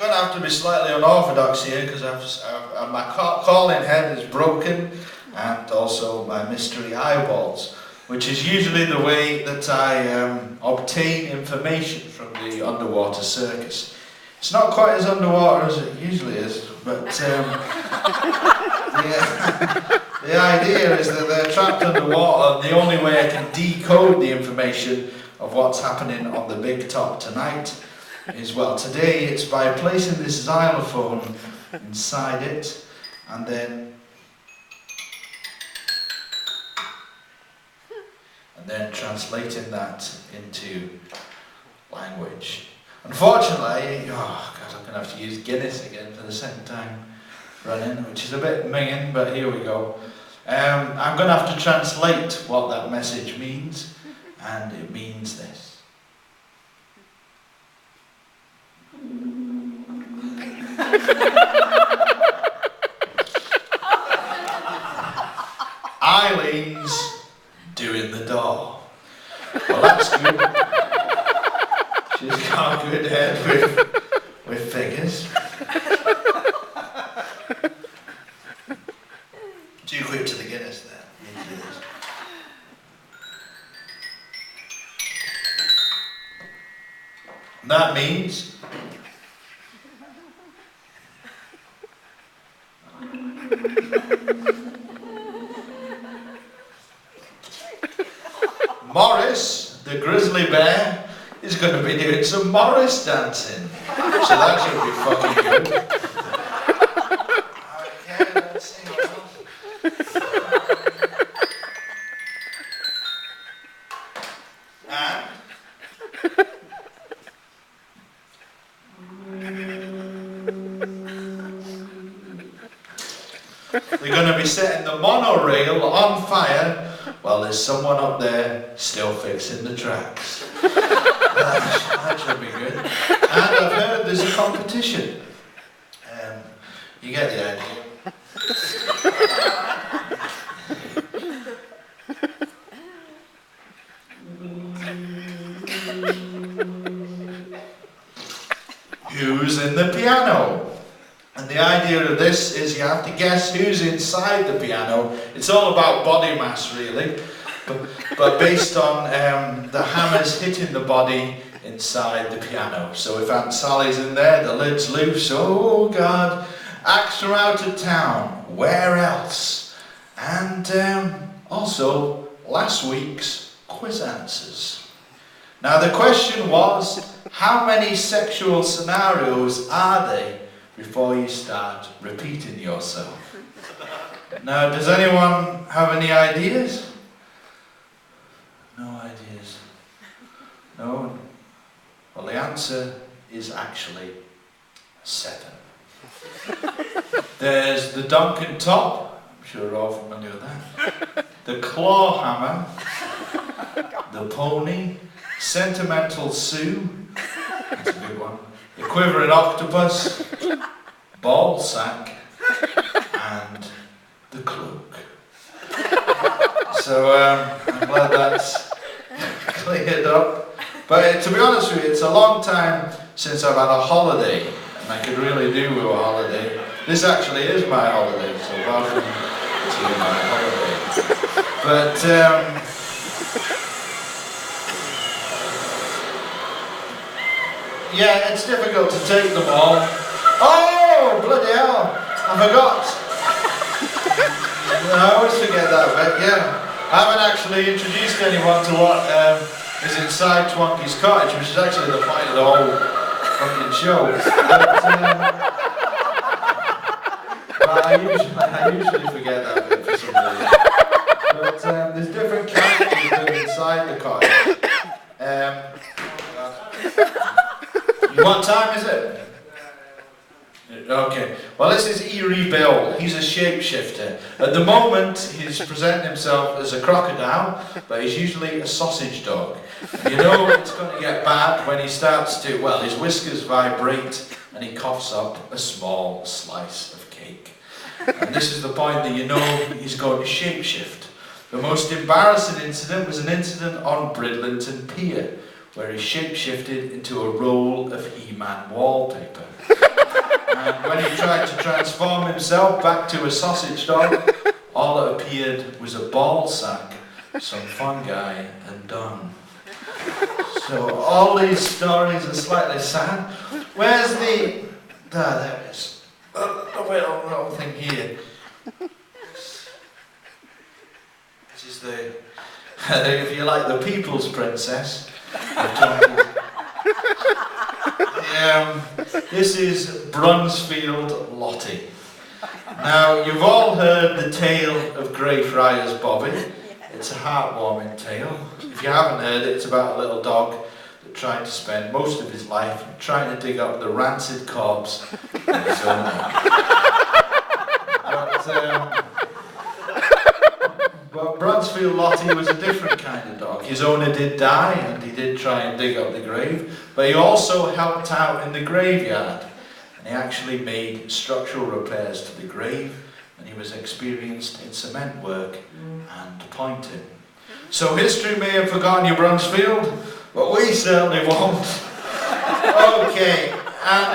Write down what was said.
going to have to be slightly unorthodox here because my calling head is broken and also my mystery eyeballs, which is usually the way that I obtain information from the underwater circus. It's not quite as underwater as it usually is, but the idea is that they're trapped underwater, and the only way I can decode the information of what's happening on the big top tonight is, well, today it's by placing this xylophone inside it and then translating that into language. Unfortunately, oh God, I'm going to have to use Guinness again for the second time running, which is a bit minging, but here we go. I'm going to have to translate what that message means, and it means this. Eileen's doing the door. Well, that's good. She's got a good head with figures. Too quick to the Guinness there. And that means Morris, the grizzly bear, is going to be doing some Morris dancing. So that should be fucking good. Okay, let's see what else. They're going to be setting the monorail on fire while there's someone up there still fixing the tracks. That should be good. And I've heard there's a competition. You get the idea. Who's in the piano? And the idea of this is you have to guess who's inside the piano. It's all about body mass, really, but based on the hammers hitting the body inside the piano. So if Aunt Sally's in there, the lid's loose. Oh God, acts are out of town. Where else? And also last week's quiz answers. Now the question was, how many sexual scenarios are there before you start repeating yourself? Now, does anyone have any ideas? No ideas. No? Well, the answer is actually 7. There's the Duncan Top, I'm sure you're all familiar with that. The Claw Hammer, the Pony, Sentimental Sue, that's a good one. The Quivering Octopus, Ball Sack, and the Cloak. So I'm glad that's cleared up. But to be honest with you, it's a long time since I've had a holiday, and I could really do with a holiday. This actually is my holiday, so welcome to my holiday. But yeah, it's difficult to take them all. Oh, bloody hell, I forgot. I always forget that bit, yeah. I haven't actually introduced anyone to what is inside Twonkey's Cottage, which is actually the point of the whole fucking show. But I usually forget that bit for some reason. But there's different characters inside the cottage. What time is it? Okay, well this is Eerie Bill. He's a shapeshifter. At the moment he's presenting himself as a crocodile, but he's usually a sausage dog. And you know it's going to get bad when he starts to, well, his whiskers vibrate and he coughs up a small slice of cake. And this is the point that you know he's going to shapeshift. The most embarrassing incident was an incident on Bridlington Pier, where he shapeshifted into a roll of He-Man wallpaper. And when he tried to transform himself back to a sausage dog, all that appeared was a ball sack, some fungi and dung. So all these stories are slightly sad. Where's the... there it is. The little thing here. This is the... if you like, the People's Princess. This is Brunsfield Lottie. Now, you've all heard the tale of Greyfriars Bobby. It's a heartwarming tale. If you haven't heard it, it's about a little dog that tried to spend most of his life trying to dig up the rancid corpse of his owner. But Brunsfield Lottie was a different kind of dog. His owner did die, and he did try and dig up the grave, but he also helped out in the graveyard, and he actually made structural repairs to the grave, and he was experienced in cement work and pointing. So history may have forgotten you, Brunsfield, but we certainly won't. Okay, and